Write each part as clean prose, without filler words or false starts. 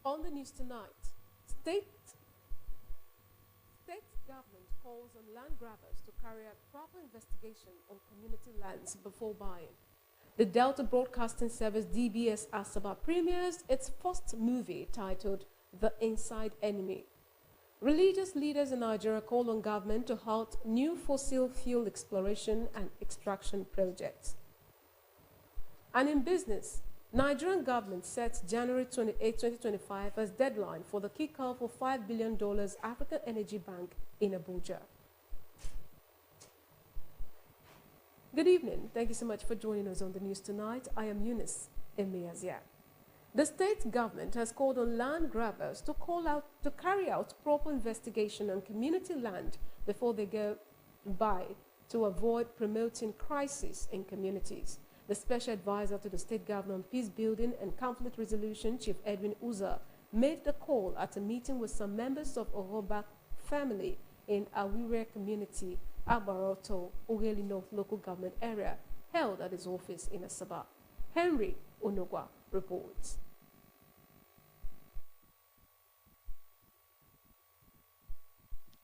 On the news tonight, state government calls on land grabbers to carry out proper investigation on community lands before buying. The Delta Broadcasting Service DBS Asaba premieres its first movie titled The Inside Enemy. Religious leaders in Nigeria call on government to halt new fossil fuel exploration and extraction projects. And in business, Nigerian government sets January 28, 2025 as deadline for the kickoff of $5 billion African Energy Bank in Abuja. Good evening. Thank you so much for joining us on the news tonight. I am Eunice Emiazia. The state government has called on land grabbers to carry out proper investigation on community land before they go by to avoid promoting crisis in communities. The special advisor to the state governor on peace building and conflict resolution, Chief Edwin Uza, made the call at a meeting with some members of Oroba family in Awire community, Abaroto, Ughelli North local government area, held at his office in Asaba. Henry Onogwa reports.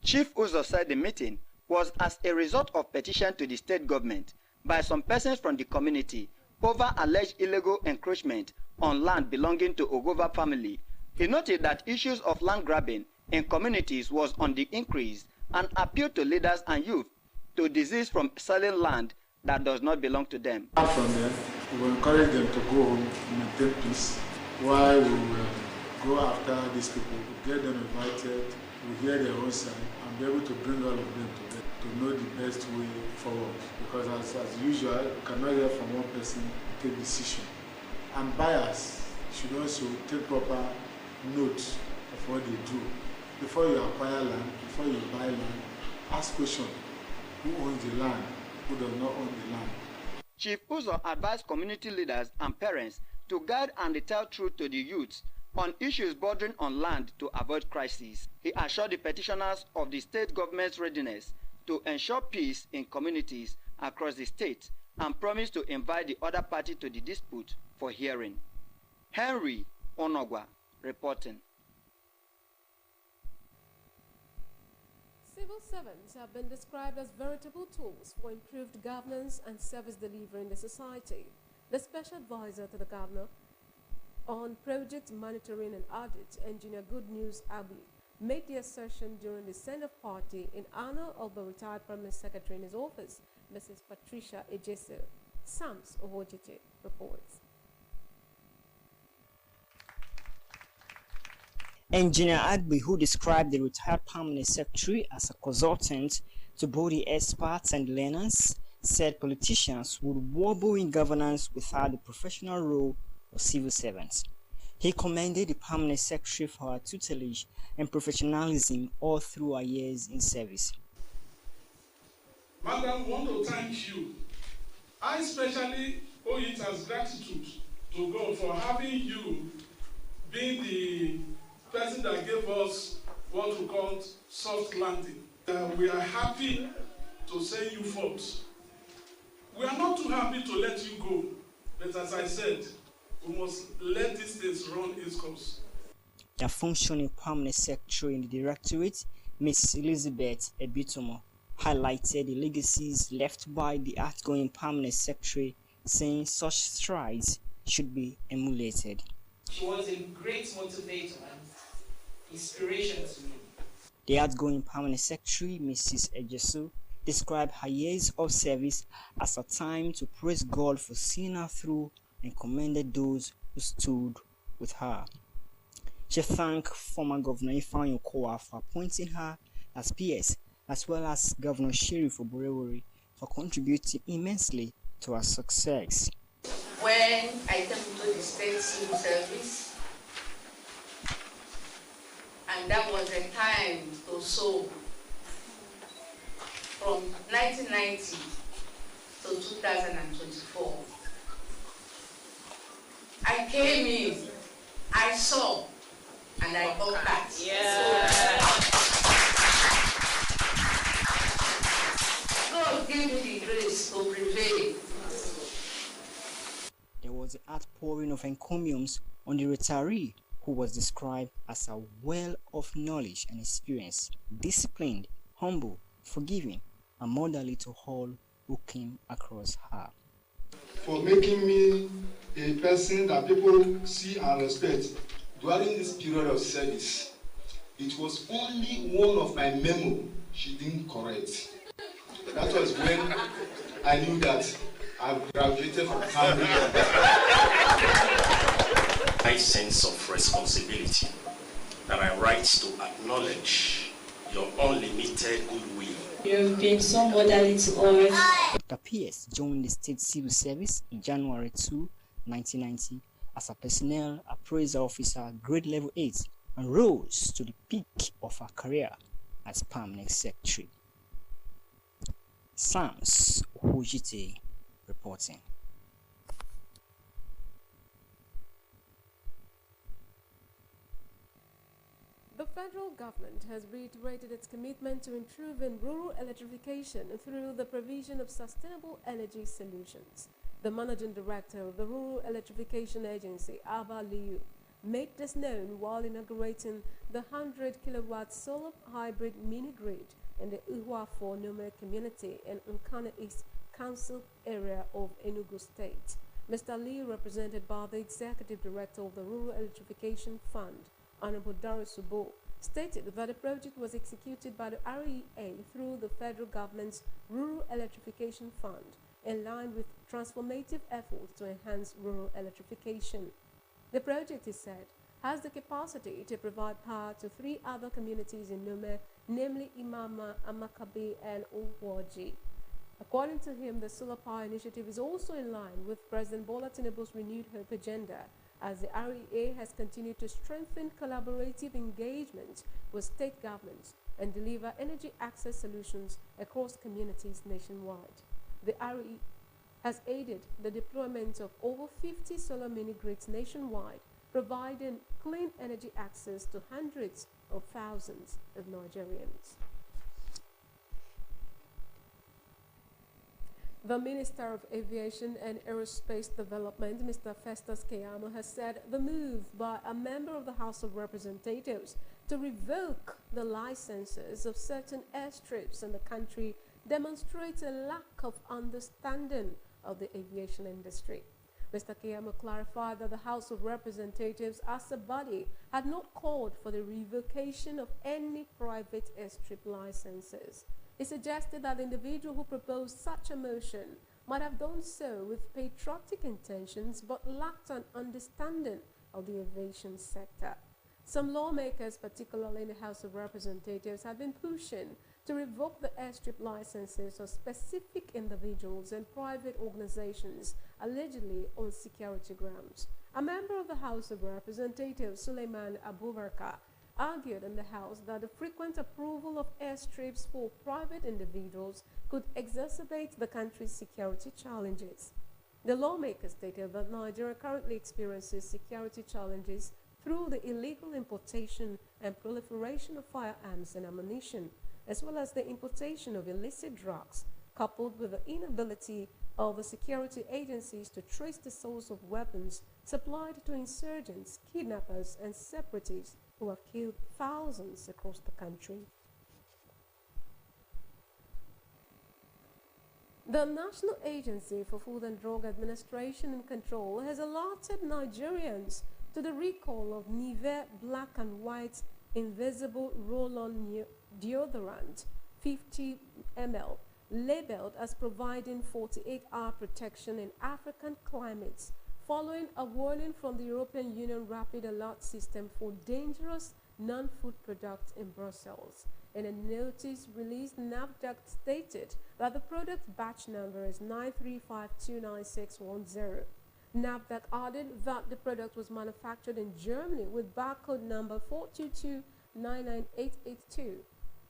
Chief Uzo said the meeting was as a result of petition to the state government by some persons from the community over alleged illegal encroachment on land belonging to Ogova family. He noted that issues of land grabbing in communities was on the increase and appealed to leaders and youth to desist from selling land that does not belong to them. From them, we will encourage them to go home and maintain peace while we will go after these people, get them invited, we hear their own side, and be able to bring all of them together to know the best way forward. Because as usual, you cannot hear from one person and take decision. And buyers should also take proper note of what they do. Before you acquire land, before you buy land, ask questions. Who owns the land? Who does not own the land? Chief Uzo advised community leaders and parents to guide and tell truth to the youths on issues bordering on land to avoid crises. He assured the petitioners of the state government's readiness to ensure peace in communities across the state and promised to invite the other party to the dispute for hearing. Henry Onogwa reporting. Civil servants have been described as veritable tools for improved governance and service delivery in the society. The special advisor to the governor on project monitoring and audit, Engineer Good News Abu, made the assertion during the send-off party in honor of the retired Permanent Secretary in his office, Mrs. Patricia Ejesu. Sams Ohojite reports. Engineer Agbi, who described the retired Permanent Secretary as a consultant to both the experts and learners, said politicians would wobble in governance without the professional role of civil servants. He commended the Permanent Secretary for her tutelage and professionalism all through her years in service. Madam, I want to thank you. I especially owe it as gratitude to God for having you being the person that gave us what we call soft landing. We are happy to send you forth. We are not too happy to let you go, but as I said, we must let these things run its course. The functioning Permanent Secretary in the Directorate, Ms. Elizabeth Ebitomo, highlighted the legacies left by the outgoing Permanent Secretary, saying such strides should be emulated. She was a great motivator and inspiration to me. The outgoing Permanent Secretary, Mrs. Ejesu, described her years of service as a time to praise God for seeing her through and commended those who stood with her. She thanked former Governor Ifeanyi Okowa for appointing her as PS, as well as Governor Sheriff Oborevwori for contributing immensely to her success. When I came into the state civil service, and that was a time or so, from 1990 to 2024. I came in, I saw, and I conquered. Yeah. God give me the grace to prevail. There was an outpouring of encomiums on the retiree, who was described as a well of knowledge and experience, disciplined, humble, forgiving, and motherly to all who came across her. For making me a person that people see and respect during this period of service. It was only one of my memo she didn't correct. That was when I knew that I graduated from family. My sense of responsibility and my right to acknowledge your unlimited goodwill. You've been so motherly to us. Dr. Pierce joined the State Civil Service in January 2, 1990 as a Personnel Appraisal Officer, grade level 8, and rose to the peak of her career as Permanent Secretary. Sams Hojite reporting. The federal government has reiterated its commitment to improving rural electrification through the provision of sustainable energy solutions. The managing director of the Rural Electrification Agency, Abba Liu, made this known while inaugurating the 100-kilowatt solar hybrid mini-grid in the Uhwafo Nome community in Nkana East Council area of Enugu State. Mr. Liu, represented by the Executive Director of the Rural Electrification Fund, Honorable Darius Subo, stated that the project was executed by the REA through the federal government's Rural Electrification Fund, in line with transformative efforts to enhance rural electrification. The project, he said, has the capacity to provide power to 3 other communities in Nome, namely Imama, Amakabe, and Uwoji. According to him, the solar power initiative is also in line with President Bola Tinubu's renewed hope agenda, as the REA has continued to strengthen collaborative engagement with state governments and deliver energy access solutions across communities nationwide. The REA has aided the deployment of over 50 solar mini-grids nationwide, providing clean energy access to hundreds of thousands of Nigerians. The Minister of Aviation and Aerospace Development, Mr. Festus Keyamo, has said the move by a member of the House of Representatives to revoke the licenses of certain airstrips in the country demonstrates a lack of understanding of the aviation industry. Mr. Keyamo clarified that the House of Representatives as a body had not called for the revocation of any private airstrip licenses. He suggested that the individual who proposed such a motion might have done so with patriotic intentions but lacked an understanding of the aviation sector. Some lawmakers, particularly in the House of Representatives, have been pushing to revoke the airstrip licenses of specific individuals and private organizations, allegedly on security grounds. A member of the House of Representatives, Suleiman Abubakar, argued in the House that the frequent approval of airstrips for private individuals could exacerbate the country's security challenges. The lawmaker stated that Nigeria currently experiences security challenges through the illegal importation and proliferation of firearms and ammunition, as well as the importation of illicit drugs, coupled with the inability of the security agencies to trace the source of weapons supplied to insurgents, kidnappers, and separatists who have killed thousands across the country. The National Agency for Food and Drug Administration and Control has alerted Nigerians to the recall of Nivea Black and White Invisible Roll-On Deodorant 50 ml, labeled as providing 48-hour protection in African climates, following a warning from the European Union Rapid Alert System for dangerous non-food products in Brussels. In a notice released, NAFDAC stated that the product batch number is 935299610. NAFDAC added that the product was manufactured in Germany with barcode number 422-99882.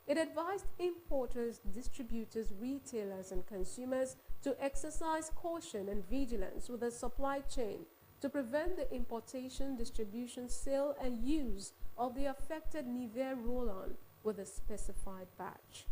It advised importers, distributors, retailers, and consumers to exercise caution and vigilance with the supply chain to prevent the importation, distribution, sale, and use of the affected Nivea roll-on with a specified batch.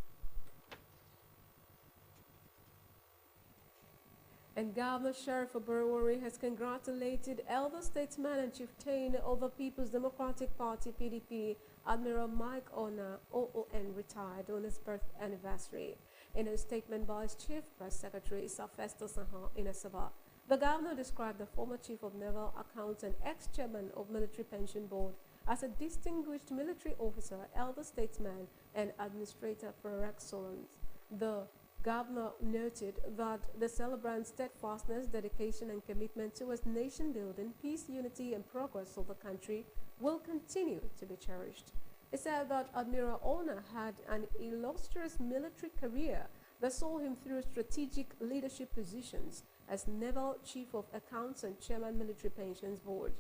And Governor Sheriff Oberwari has congratulated elder statesman and chieftain of the People's Democratic Party (PDP), Admiral Mike Ona, OON, retired, on his birth anniversary. In a statement by his Chief Press Secretary, Sir Festus Sahan in Asaba, the governor described the former Chief of Naval Accounts and ex-chairman of Military Pension Board as a distinguished military officer, elder statesman, and administrator par excellence. The governor noted that the celebrant's steadfastness, dedication, and commitment towards nation building, peace, unity, and progress of the country will continue to be cherished. He said that Admiral Ona had an illustrious military career that saw him through strategic leadership positions as Naval Chief of Accounts and Chairman Military Pensions Board.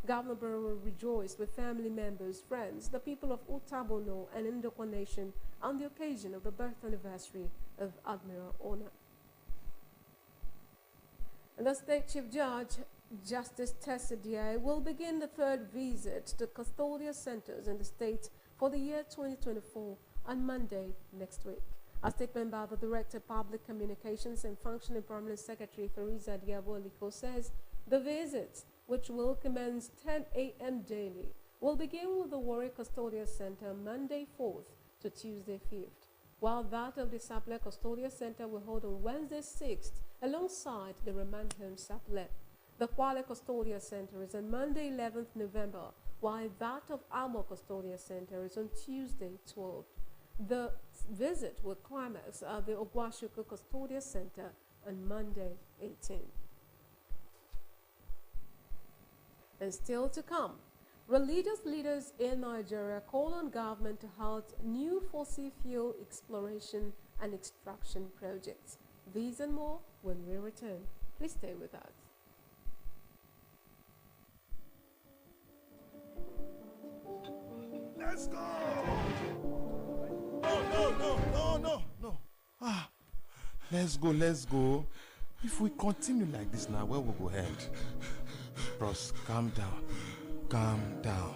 Governor Barrow rejoiced with family members, friends, the people of Utabono and Ndokwa Nation on the occasion of the birth anniversary of Admiral Ona. The State Chief Judge, Justice Tessa Diaye, will begin the third visit to custodial centers in the state for the year 2024 on Monday next week. A statement by the Director of Public Communications and Functioning Permanent Secretary Fariza Diabo-Aliko says the visit, which will commence 10 a.m. daily, will begin with the Warri Custodial Center Monday 4th to Tuesday 5th, while that of the Sapele Custodial Center will hold on Wednesday 6th alongside the Remand Home Sapele. The Kwale Custodial Center is on Monday 11th November, while that of Almo Custodial Center is on Tuesday 12th. The visit will climax at the Ogwashuku Custodial Center on Monday 18th. And still to come, religious leaders in Nigeria call on government to halt new fossil fuel exploration and extraction projects. These and more when we return. Please stay with us. Let's go! No. Let's go. If we continue like this now, where we go head? Bros, calm down.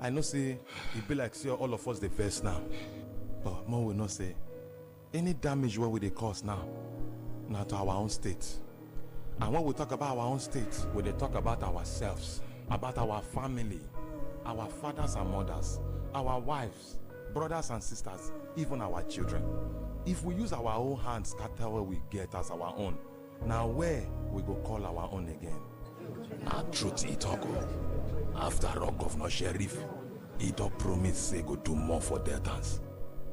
I know say it be like say all of us the best now, but more will not say any damage what will they cause now to our own state. And when we talk about our own state, we talk about ourselves, about our family, our fathers and mothers, our wives, brothers and sisters, even our children. If we use our own hands, scatter what we get as our own, now where we go call our own again? Now truth it all go. After all, Governor Sheriff, he don't promise say go do more for Deltans.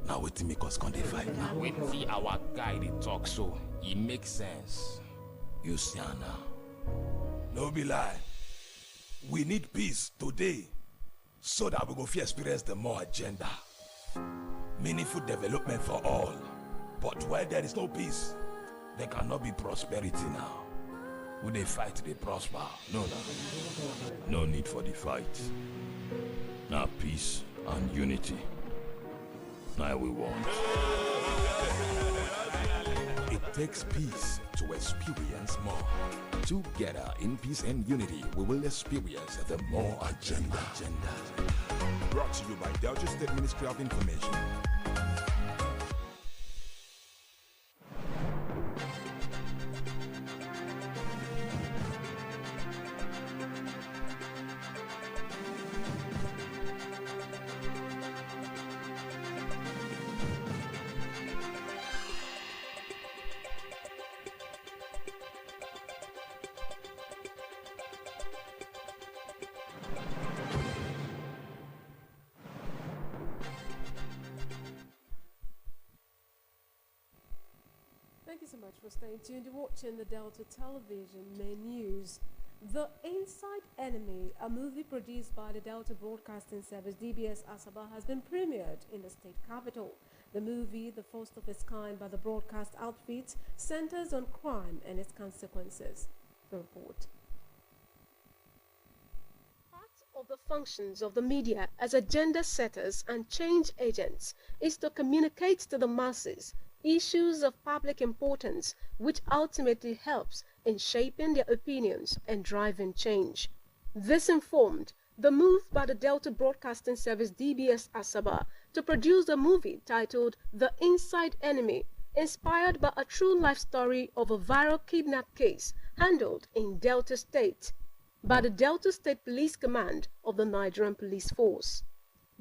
Now wait make us come dey fight now. When see our guy they talk so, it makes sense. You see now. No be lie. We need peace today, so that we go fit experience the more agenda. Meaningful development for all. But where there is no peace, there cannot be prosperity now. When they fight, they prosper. No need for the fight. Now peace and unity. Now we want. It takes peace to experience more. Together in peace and unity, we will experience the more agenda. Brought to you by Delta State Ministry of Information. Thank you so much for staying tuned. You're watching the Delta Television main news. The Inside Enemy, a movie produced by the Delta Broadcasting Service (DBS) Asaba, has been premiered in the state capital. The movie, the first of its kind by the broadcast outfit, centers on crime and its consequences. The report. Part of the functions of the media as agenda setters and change agents is to communicate to the masses issues of public importance, which ultimately helps in shaping their opinions and driving change. This informed the move by the Delta Broadcasting Service (DBS) Asaba to produce a movie titled The Inside Enemy, inspired by a true life story of a viral kidnap case handled in Delta State by the Delta State Police Command of the Nigerian Police Force.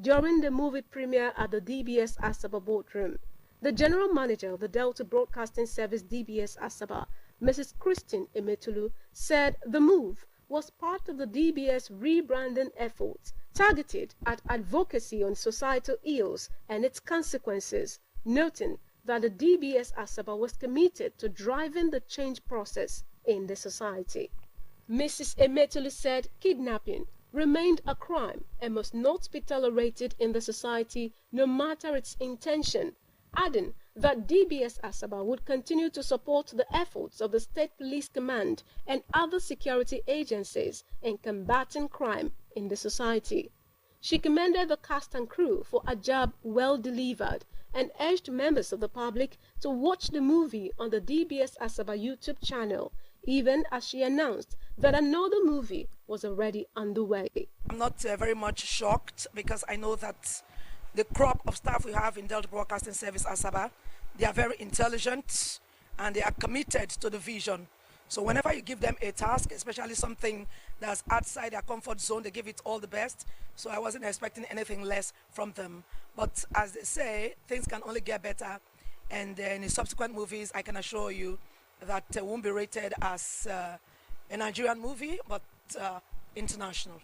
During the movie premiere at the DBS Asaba boardroom, the General Manager of the Delta Broadcasting Service DBS Asaba, Mrs. Christine Emetulu, said the move was part of the DBS rebranding efforts targeted at advocacy on societal ills and its consequences, noting that the DBS Asaba was committed to driving the change process in the society. Mrs. Emetulu said kidnapping remained a crime and must not be tolerated in the society no matter its intention, adding that DBS Asaba would continue to support the efforts of the State Police Command and other security agencies in combating crime in the society. She commended the cast and crew for a job well delivered and urged members of the public to watch the movie on the DBS Asaba YouTube channel, even as she announced that another movie was already underway. I'm not very much shocked because I know that the crop of staff we have in Delta Broadcasting Service Asaba, they are very intelligent and they are committed to the vision. So whenever you give them a task, especially something that's outside their comfort zone, they give it all the best. So I wasn't expecting anything less from them. But as they say, things can only get better. And in the subsequent movies, I can assure you that won't be rated as a Nigerian movie, but international.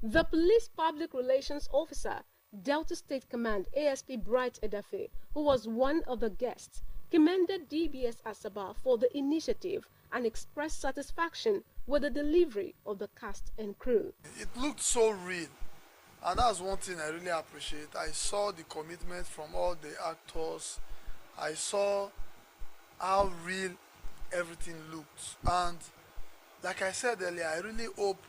The Police Public Relations Officer, Delta State Command ASP Bright Edafe, who was one of the guests, commended DBS Asaba for the initiative and expressed satisfaction with the delivery of the cast and crew. It looked so real, and that's one thing I really appreciate. I saw the commitment from all the actors. I saw how real everything looked, and like I said earlier, I really hope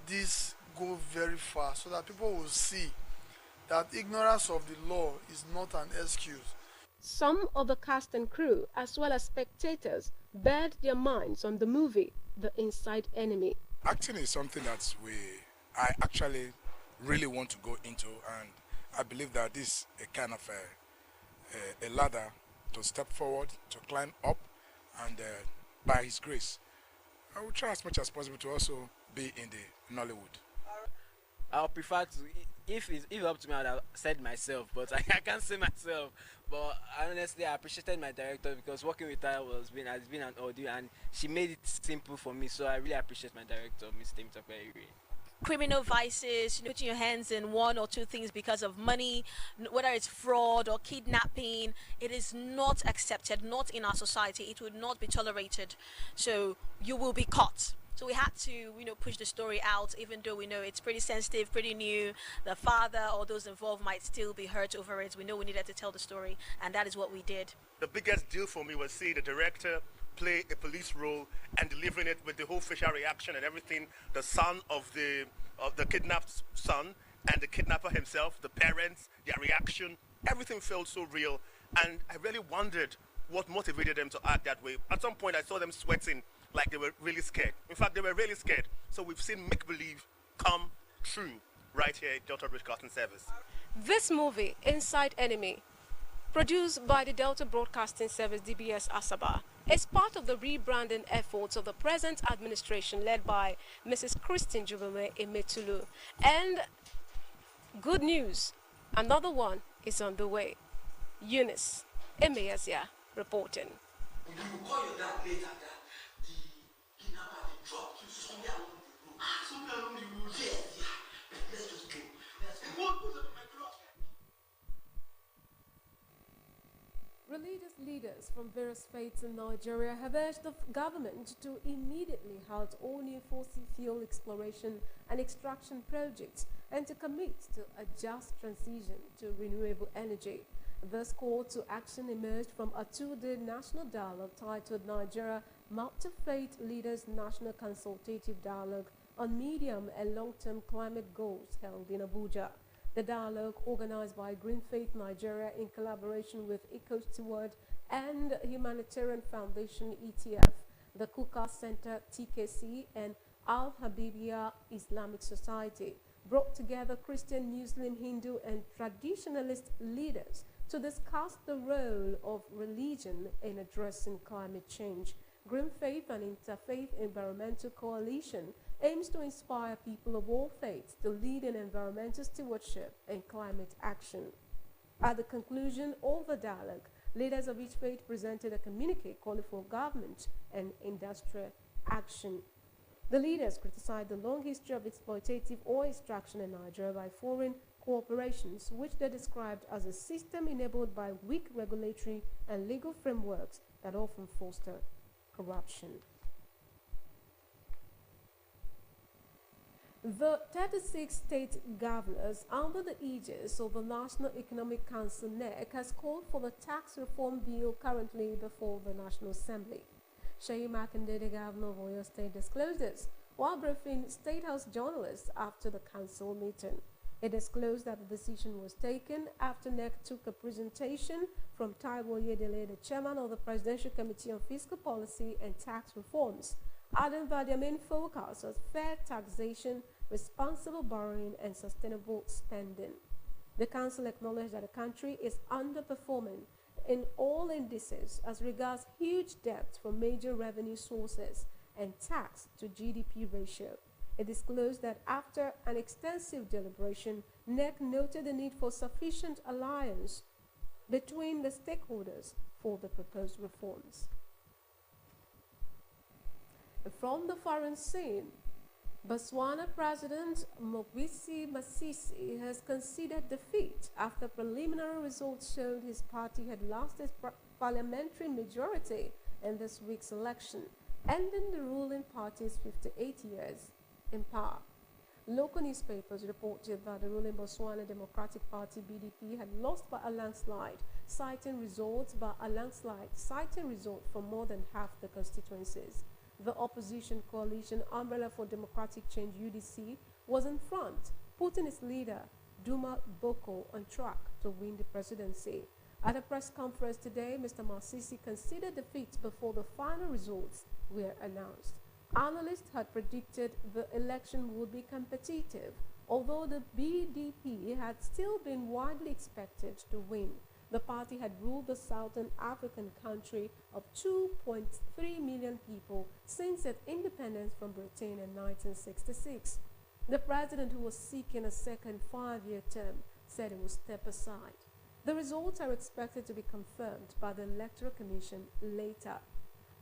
this go very far so that people will see that ignorance of the law is not an excuse. Some of the cast and crew, as well as spectators, bared their minds on the movie, The Inside Enemy. Acting is something that I actually really want to go into, and I believe that this is a kind of a ladder to step forward, to climb up, and by His grace, I will try as much as possible to also be in the Nollywood. I would prefer to, if it's up to me, I would have said myself, but I can't say myself. But honestly, I appreciated my director because working with her has been an ordeal, and she made it simple for me. So I really appreciate my director, Ms. Temitope. Criminal vices, putting your hands in one or two things because of money, whether it's fraud or kidnapping, it is not accepted, not in our society. It would not be tolerated. So you will be caught. So we had to, push the story out, even though we know it's pretty sensitive, pretty new. The father or those involved might still be hurt over it. We know we needed to tell the story, and that is what we did. The biggest deal for me was seeing the director play a police role and delivering it with the whole facial reaction and everything. The son of the kidnapped son and the kidnapper himself, the parents, their reaction, everything felt so real. And I really wondered what motivated them to act that way. At some point, I saw them sweating like they were really scared. In fact, they were really scared. So we've seen make-believe come true right here at Delta Broadcasting Service. This movie, Inside Enemy, produced by the Delta Broadcasting Service DBS Asaba, is part of the rebranding efforts of the present administration led by Mrs. Christine Juveme Emetulu. And good news, another one is on the way. Eunice Emeazia reporting. You call your dad later that the kidnapper dropped you somewhere along the road. Somewhere along the road? Yeah. Let's just go. Religious leaders from various faiths in Nigeria have urged the government to immediately halt all new fossil fuel exploration and extraction projects and to commit to a just transition to renewable energy. This call to action emerged from a two-day national dialogue titled Nigeria Multi-Faith Leaders National Consultative Dialogue on Medium and Long-Term Climate Goals held in Abuja. The dialogue, organized by Green Faith Nigeria in collaboration with EcoSteward and Humanitarian Foundation ETF, the Kuka Center TKC, and Al Habibia Islamic Society, brought together Christian, Muslim, Hindu, and traditionalist leaders to discuss the role of religion in addressing climate change. Green Faith and Interfaith Environmental Coalition aims to inspire people of all faiths to lead in environmental stewardship and climate action. At the conclusion of the dialogue, leaders of each faith presented a communique calling for government and industrial action. The leaders criticized the long history of exploitative oil extraction in Nigeria by foreign corporations, which they described as a system enabled by weak regulatory and legal frameworks that often foster corruption. The 36 state governors under the aegis of the National Economic Council (NEC) has called for the tax reform bill currently before the National Assembly. Seyi Makinde, the governor of Oyo State, disclosed this while briefing State House journalists after the council meeting. It disclosed that the decision was taken after NEC took a presentation from Taiwo Oyedele, the chairman of the Presidential Committee on Fiscal Policy and Tax Reforms, adding that their main focus was fair taxation, responsible borrowing, and sustainable spending. The council acknowledged that the country is underperforming in all indices as regards huge debt from major revenue sources and tax to GDP ratio. It disclosed that after an extensive deliberation, NEC noted the need for sufficient alliance between the stakeholders for the proposed reforms. From the foreign scene, Botswana President Mokgweetsi Masisi has conceded defeat after preliminary results showed his party had lost its parliamentary majority in this week's election, ending the ruling party's 58 years in power. Local newspapers reported that the ruling Botswana Democratic Party (BDP) had lost by a landslide, citing results from more than half the constituencies. The opposition coalition Umbrella for Democratic Change (UDC) was in front, putting its leader Duma Boko on track to win the presidency. At a press conference today, Mr. Masisi conceded defeat before the final results were announced. Analysts had predicted the election would be competitive, although the BDP had still been widely expected to win. The party had ruled the Southern African country of 2.3 million people since its independence from Britain in 1966. The president, who was seeking a second 5-year term, said he would step aside. The results are expected to be confirmed by the Electoral Commission later.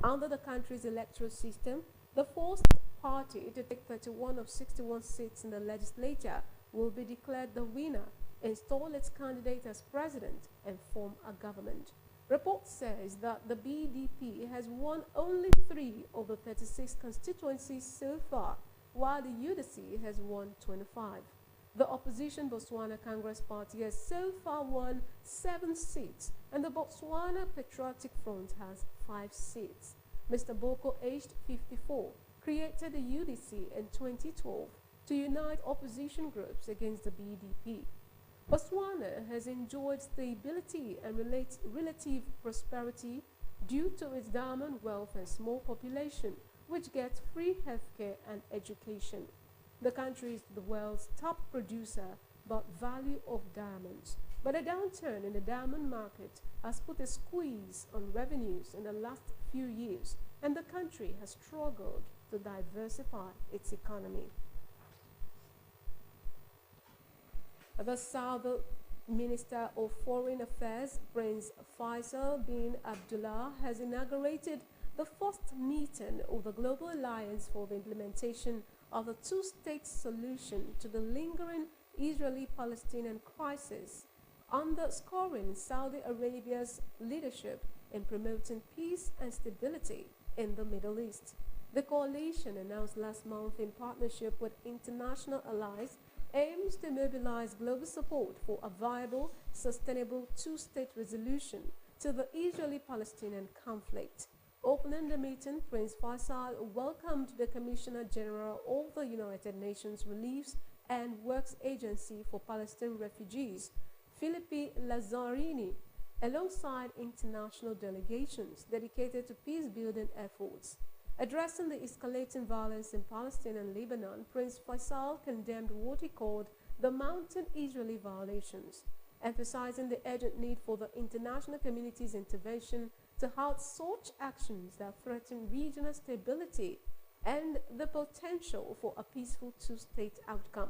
Under the country's electoral system, the fourth party to take 31 of 61 seats in the legislature will be declared the winner, install its candidate as president, and form a government. Report says that the BDP has won only 3 of the 36 constituencies so far, while the UDC has won 25. The opposition Botswana Congress Party has so far won 7 seats, and the Botswana Patriotic Front has 5 seats. Mr. Boko, aged 54, created the UDC in 2012 to unite opposition groups against the BDP. Botswana has enjoyed stability and relative prosperity due to its diamond wealth and small population, which gets free healthcare and education. The country is the world's top producer by value of diamonds, but a downturn in the diamond market has put a squeeze on revenues in the last few years, and the country has struggled to diversify its economy. The Saudi Minister of Foreign Affairs, Prince Faisal bin Abdullah, has inaugurated the first meeting of the Global Alliance for the Implementation of the Two-State Solution to the lingering Israeli-Palestinian crisis, underscoring Saudi Arabia's leadership in promoting peace and stability in the Middle East. The coalition, announced last month in partnership with international allies, aims to mobilize global support for a viable, sustainable two-state resolution to the Israeli-Palestinian conflict. Opening the meeting, Prince Faisal welcomed the Commissioner General of the United Nations Relief and Works Agency for Palestinian Refugees, Philippi Lazzarini, alongside international delegations dedicated to peace-building efforts. Addressing the escalating violence in Palestine and Lebanon, Prince Faisal condemned what he called the mounting Israeli violations. emphasizing the urgent need for the international community's intervention to halt such actions that threaten regional stability and the potential for a peaceful two-state outcome.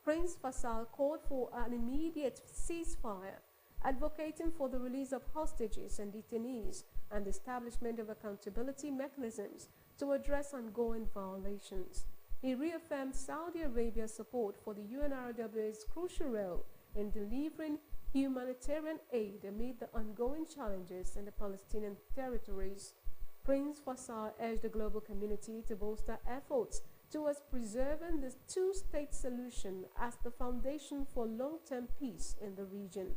Prince Faisal called for an immediate ceasefire, advocating for the release of hostages and detainees and the establishment of accountability mechanisms to address ongoing violations. He reaffirmed Saudi Arabia's support for the UNRWA's crucial role in delivering humanitarian aid amid the ongoing challenges in the Palestinian territories. Prince Faisal urged the global community to bolster efforts towards preserving the two-state solution as the foundation for long-term peace in the region.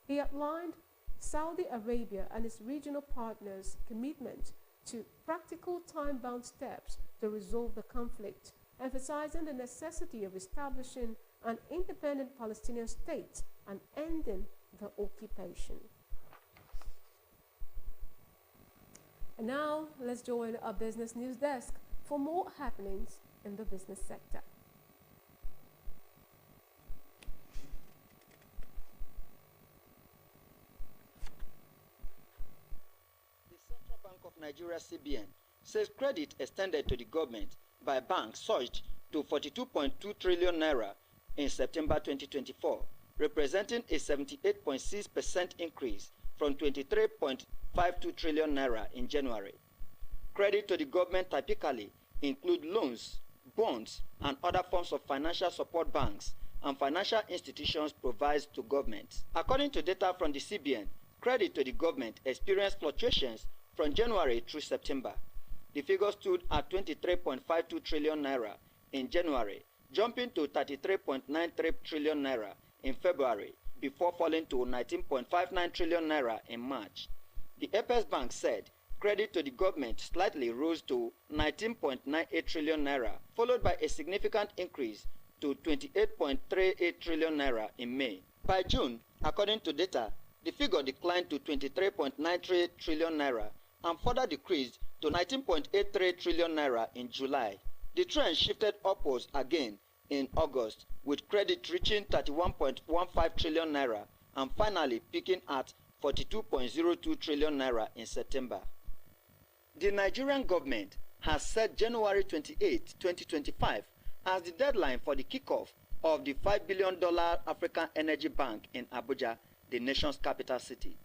He outlined Saudi Arabia and its regional partners' commitment to practical time-bound steps to resolve the conflict, emphasizing the necessity of establishing an independent Palestinian state and ending the occupation. And now, let's join our business news desk for more happenings in the business sector. The Central Bank of Nigeria, CBN, says credit extended to the government by banks surged to 42.2 trillion naira in September 2024, representing a 78.6% increase from 23.52 trillion naira in January. Credit to the government typically include loans, bonds, and other forms of financial support banks and financial institutions provide to governments. According to data from the CBN, credit to the government experienced fluctuations from January through September. The figure stood at 23.52 trillion naira in January, jumping to 33.93 trillion naira in February, before falling to 19.59 trillion naira in March. The Apex Bank said credit to the government slightly rose to 19.98 trillion naira, followed by a significant increase to 28.38 trillion naira in May. By June, according to data, the figure declined to 23.93 trillion naira and further decreased to 19.83 trillion naira in July. The trend shifted upwards again in August, with credit reaching 31.15 trillion naira and finally peaking at 42.02 trillion naira in September. The Nigerian government has set January 28, 2025 as the deadline for the kickoff of the $5 billion African Energy Bank in Abuja, the nation's capital city.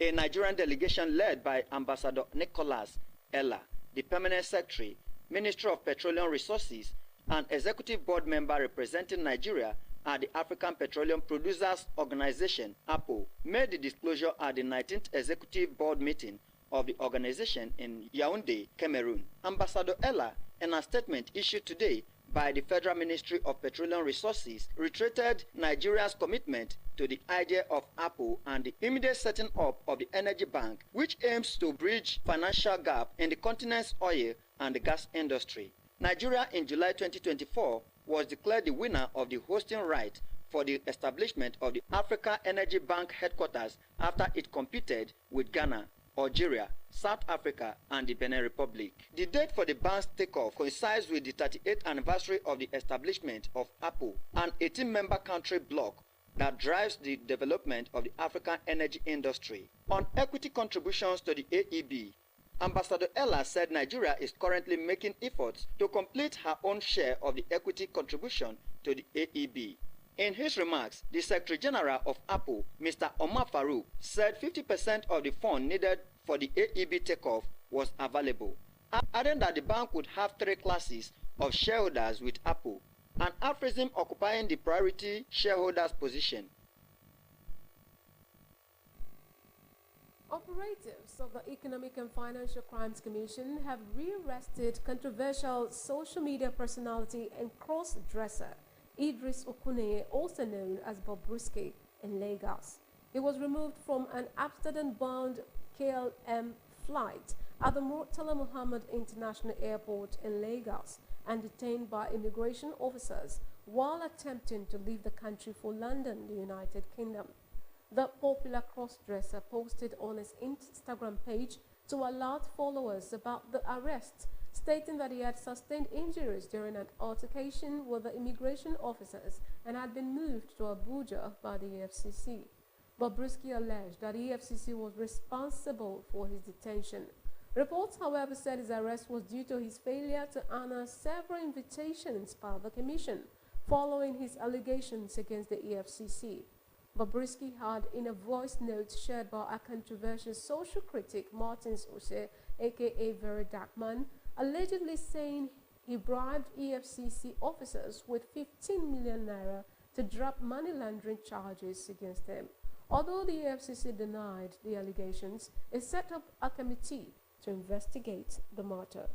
A Nigerian delegation led by Ambassador Nicholas Ella, the Permanent Secretary, Minister of Petroleum Resources, and Executive Board member representing Nigeria at the African Petroleum Producers Organization, APO, made the disclosure at the 19th Executive Board meeting of the organization in Yaoundé, Cameroon. Ambassador Ella, in a statement issued today by the Federal Ministry of Petroleum Resources, reiterated Nigeria's commitment to the idea of APO and the immediate setting up of the Energy Bank, which aims to bridge financial gap in the continent's oil and the gas industry. Nigeria in July 2024 was declared the winner of the hosting right for the establishment of the Africa Energy Bank headquarters after it competed with Ghana, Algeria, South Africa, and the Benin Republic. The date for the bank's takeoff coincides with the 38th anniversary of the establishment of APO, an 18-member country bloc that drives the development of the African energy industry. On equity contributions to the AEB, Ambassador Ella said Nigeria is currently making efforts to complete her own share of the equity contribution to the AEB. In his remarks, the Secretary General of APO, Mr. Omar Farouk, said 50% of the fund needed for the AEB takeoff was available, adding that the bank would have three classes of shareholders with APO, and Afrexim occupying the priority shareholders position. Operatives of the Economic and Financial Crimes Commission have rearrested controversial social media personality and cross-dresser Idris Okuneye, also known as Bobrisky, in Lagos. He was removed from an Amsterdam-bound KLM flight at the Murtala Muhammad International Airport in Lagos and detained by immigration officers while attempting to leave the country for London, the United Kingdom. The popular cross-dresser posted on his Instagram page to alert followers about the arrest, stating that he had sustained injuries during an altercation with the immigration officers and had been moved to Abuja by the FCC. Bobrisky alleged that EFCC was responsible for his detention. Reports, however, said his arrest was due to his failure to honor several invitations by the Commission following his allegations against the EFCC. Bobrisky had, in a voice note shared by a controversial social critic, Martins Ose, aka Very Dark Man, allegedly saying he bribed EFCC officers with 15 million naira to drop money laundering charges against him. Although the EFCC denied the allegations, it set up a committee to investigate the matter.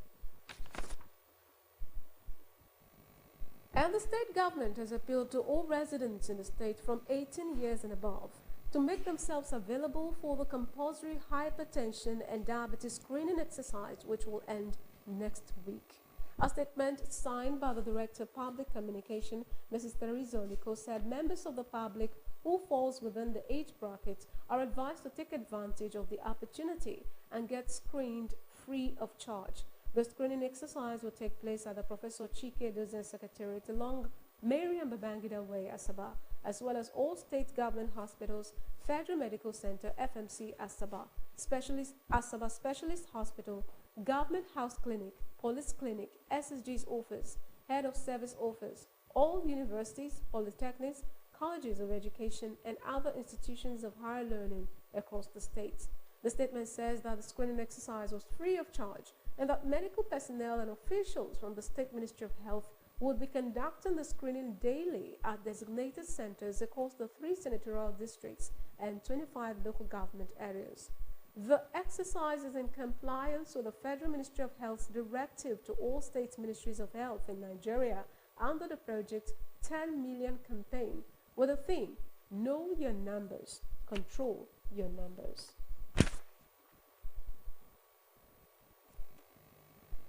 And the state government has appealed to all residents in the state from 18 years and above to make themselves available for the compulsory hypertension and diabetes screening exercise, which will end next week. A statement signed by the Director of Public Communication, Mrs. Teresa Oliko, said members of the public who falls within the age bracket are advised to take advantage of the opportunity and get screened free of charge. The screening exercise will take place at the Professor Chike Dozen Secretariat along Mariam Babangida Way, Asaba, as well as all state government hospitals, Federal Medical Center, FMC, Asaba, Asaba Specialist Hospital, Government House Clinic, Police Clinic, SSG's office, Head of Service Office, all universities, polytechnics, colleges of education, and other institutions of higher learning across the state. The statement says that the screening exercise was free of charge and that medical personnel and officials from the State Ministry of Health would be conducting the screening daily at designated centers across the 3 senatorial districts and 25 local government areas. The exercise is in compliance with the Federal Ministry of Health's directive to all state ministries of health in Nigeria under the Project 10 Million campaign with the theme, Know Your Numbers, Control Your Numbers.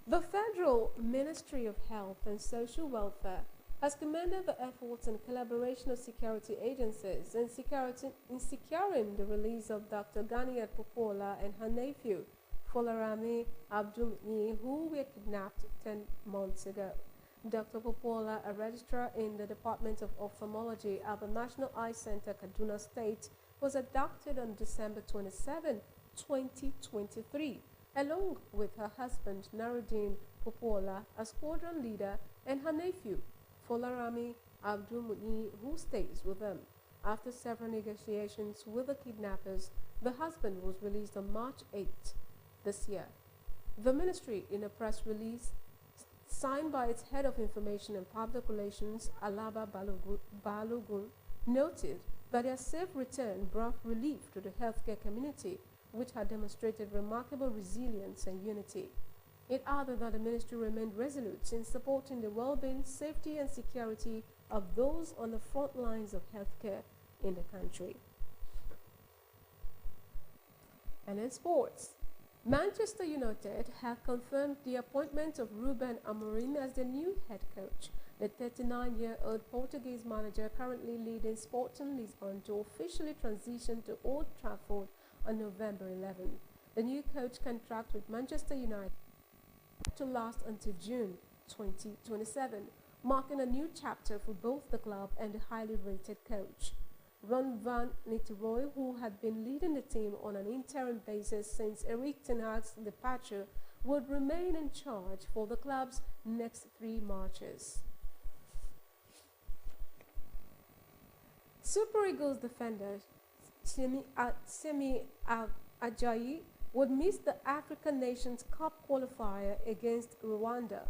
The Federal Ministry of Health and Social Welfare has commended the efforts and collaboration of security agencies in securing the release of Dr. Ganiat Popola and her nephew, Folarami Abdulni, who were kidnapped 10 months ago. Dr. Popola, a registrar in the Department of Ophthalmology at the National Eye Center, Kaduna State, was abducted on December 27, 2023. Along with her husband, Naruddin Popola, a squadron leader, and her nephew, Folarami Abdulmuni, who stays with them. After several negotiations with the kidnappers, the husband was released on March 8 this year. The ministry, in a press release signed by its head of information and public relations, Alaba Balogun, noted that their safe return brought relief to the healthcare community, which had demonstrated remarkable resilience and unity. It added that the ministry remained resolute in supporting the well-being, safety, and security of those on the front lines of healthcare in the country. And in sports, Manchester United have confirmed the appointment of Ruben Amorim as the new head coach. The 39-year-old Portuguese manager currently leading Sporting Lisbon to officially transition to Old Trafford on November 11. The new coach contract with Manchester United to last until June 2027, marking a new chapter for both the club and the highly rated coach. Ron van Nistelrooy, who had been leading the team on an interim basis since Erik ten Hag's departure, would remain in charge for the club's next 3 matches. Super Eagles defender Semi Ajayi would miss the African Nations Cup qualifier against Rwanda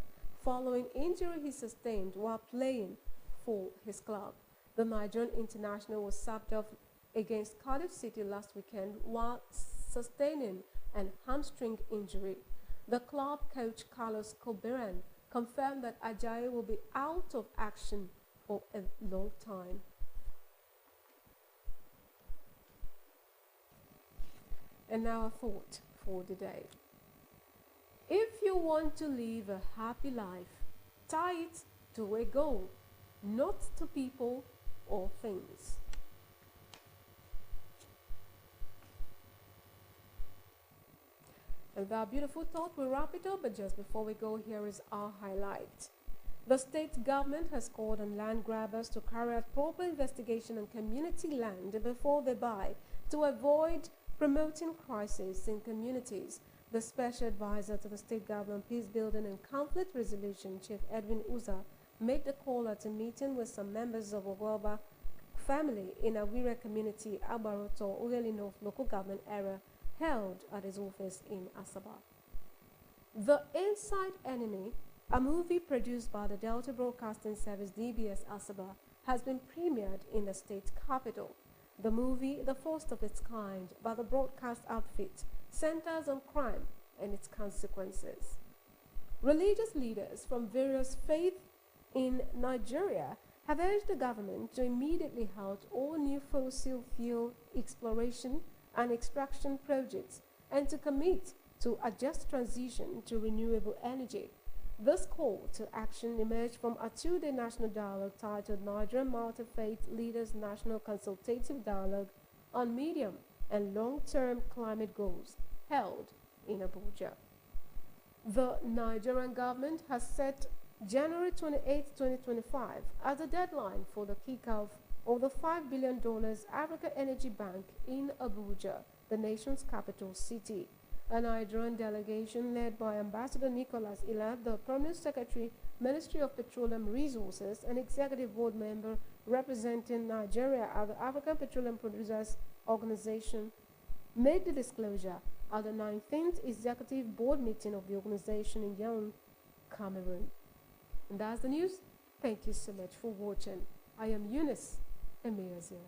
following injury he sustained while playing for his club. The Nigerian international was subbed off against Cardiff City last weekend while sustaining an hamstring injury. The club coach Carlos Coberan confirmed that Ajayi will be out of action for a long time. And now a thought for the day. If you want to live a happy life, tie it to a goal, not to people or things. And that beautiful thought will wrap it up, but just before we go, here is our highlight. The state government has called on land grabbers to carry out proper investigation on community land before they buy to avoid promoting crisis in communities. The special advisor to the state government peace building and conflict resolution, Chief Edwin Uza, made the call at a meeting with some members of Ogwaba family in Awire community, Abaroto, Ughelli North local government area, held at his office in Asaba. The Inside Enemy, a movie produced by the Delta Broadcasting Service DBS Asaba, has been premiered in the state capital. The movie, the first of its kind by the broadcast outfit, centers on crime and its consequences. Religious leaders from various faiths in Nigeria have urged the government to immediately halt all new fossil fuel exploration and extraction projects and to commit to a just transition to renewable energy. This call to action emerged from a two-day national dialogue titled Nigerian Multi-Faith Leaders National Consultative Dialogue on Medium and Long-Term Climate Goals, held in Abuja. The Nigerian government has set January 28, 2025 as the deadline for the kickoff of the $5 billion Africa Energy Bank in Abuja, the nation's capital city. A Nigerian delegation led by Ambassador Nicholas Ila, the Permanent Secretary, Ministry of Petroleum Resources, and Executive Board member representing Nigeria at the African Petroleum Producers Organization, made the disclosure at the 19th Executive Board meeting of the organization in Yaoundé, Cameroon. And that's the news. Thank you so much for watching. I am Eunice Emiazia.